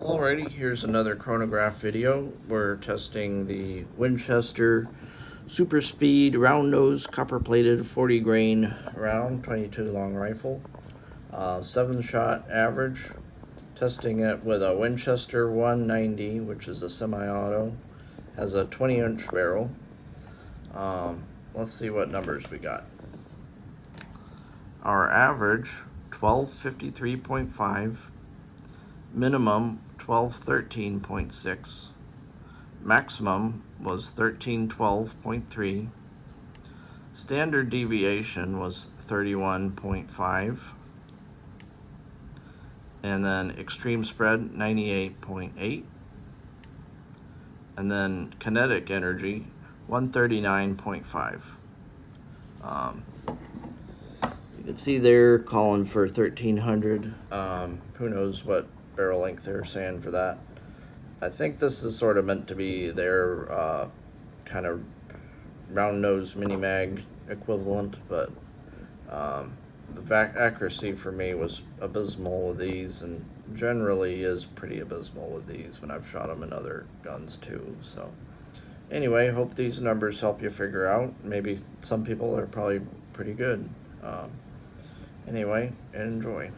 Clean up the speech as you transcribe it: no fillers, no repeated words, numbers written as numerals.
Alrighty, here's another chronograph video. We're testing the Winchester Super Speed round nose copper plated 40 grain round 22 long rifle, 7-shot average. Testing it with a Winchester 190, which is a semi-auto, has a 20-inch barrel. Let's see what numbers we got. Our average 1253.5, minimum 1213.6, maximum was 1312.3, standard deviation was 31.5, and then extreme spread 98.8, and then kinetic energy 139.5. You can see they're calling for 1300. Who knows what barrel length they're saying for that. I think this is sort of meant to be their kind of round nose mini mag equivalent, but the accuracy for me was abysmal with these, and generally is pretty abysmal with these when I've shot them in other guns too. So anyway, hope these numbers help you figure out. Maybe some people are probably pretty good. Anyway, enjoy.